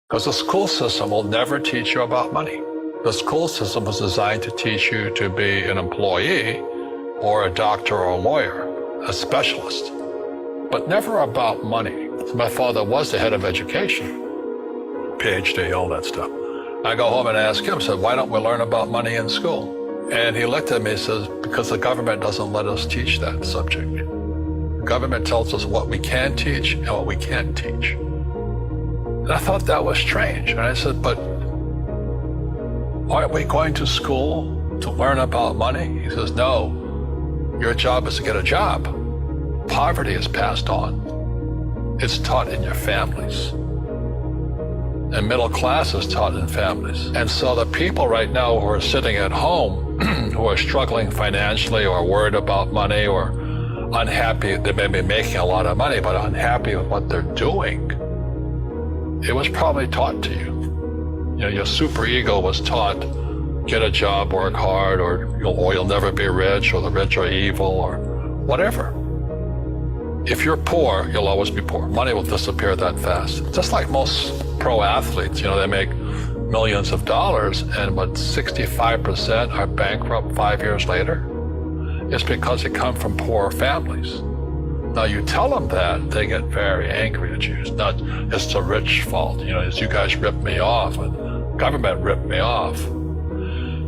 Because the school system will never teach you about money. The school system was designed to teach you to be an employee or a doctor or a lawyer, a specialist, but never about money. My father was the head of education, PhD, all that stuff. I go home and ask him, said, why don't we learn about money in school? And he looked at me and says, because the government doesn't let us teach that subject. The government tells us what we can teach and what we can't teach. And I thought that was strange. And I said, but aren't we going to school to learn about money? He says, no, your job is to get a job. Poverty is passed on. It's taught in your families. And middle class is taught in families. And so the people right now who are sitting at home, who are struggling financially or worried about money or unhappy, they may be making a lot of money, but unhappy with what they're doing, it was probably taught to you. You know, your super ego was taught, get a job, work hard, or you'll never be rich, or the rich are evil, or whatever. If you're poor, you'll always be poor. Money will disappear that fast. Just like most pro athletes, they make millions of dollars, and 65% are bankrupt 5 years later. It's because they come from poor families. Now you tell them that, they get very angry at you. It's the rich fault. It's you guys ripped me off, and government ripped me off.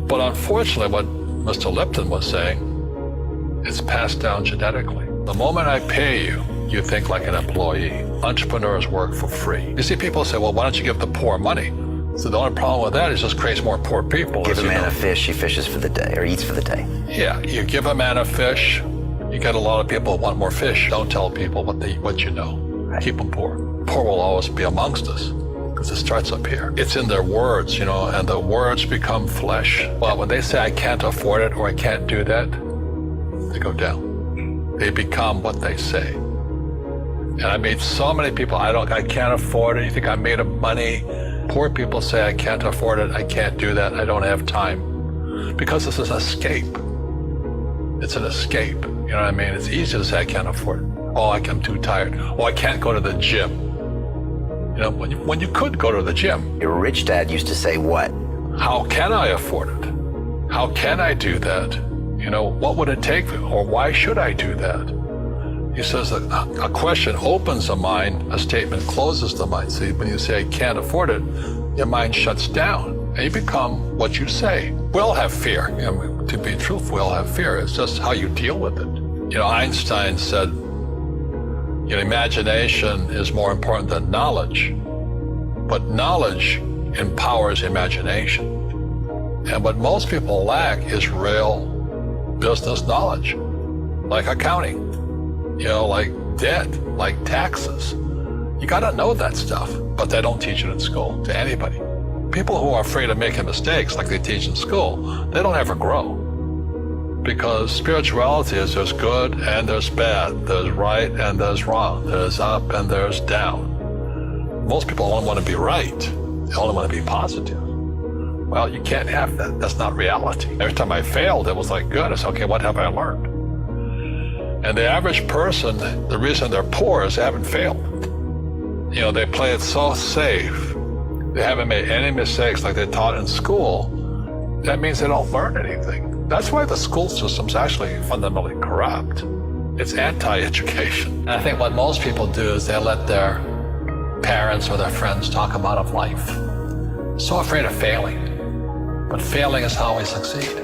But unfortunately, what Mr. Lipton was saying, it's passed down genetically. The moment I pay you, you think like an employee. Entrepreneurs work for free. You see, people say, well, why don't you give the poor money? So the only problem with that is just creates more poor people. Give a man a fish, he fishes for the day, or eats for the day. Yeah, you give a man a fish, you get a lot of people who want more fish. Don't tell people what you know. Right. Keep them poor. Poor will always be amongst us, because it starts up here. It's in their words, and the words become flesh. Well, when they say I can't afford it or I can't do that, they go down. They become what they say. And I meet so many people, I can't afford it. You think I'm made of money? Poor people say, I can't afford it, I can't do that, I don't have time. Because this is an escape. It's an escape. You know what I mean? It's easy to say, I can't afford it. Oh, I'm too tired. Oh, I can't go to the gym. When you could go to the gym. Your rich dad used to say what? How can I afford it? How can I do that? What would it take, or why should I do that? He says that a question opens the mind, a statement closes the mind. See, when you say, I can't afford it, your mind shuts down, and you become what you say. We all have fear. To be truthful, we all have fear. It's just how you deal with it. Einstein said, imagination is more important than knowledge, but knowledge empowers imagination. And what most people lack is real business knowledge, like accounting, like debt, like taxes. You gotta know that stuff, but they don't teach it in school to anybody. People who are afraid of making mistakes like they teach in school, they don't ever grow. Because spirituality is there's good and there's bad, there's right and there's wrong, there's up and there's down. Most people only want to be right, they only want to be positive. Well, you can't have that. That's not reality. Every time I failed, it was like, good. I said, okay, what have I learned? And the average person, the reason they're poor is they haven't failed. They play it so safe. They haven't made any mistakes like they taught in school. That means they don't learn anything. That's why the school system's actually fundamentally corrupt. It's anti-education. And I think what most people do is they let their parents or their friends talk about life. So afraid of failing. But failing is how we succeed.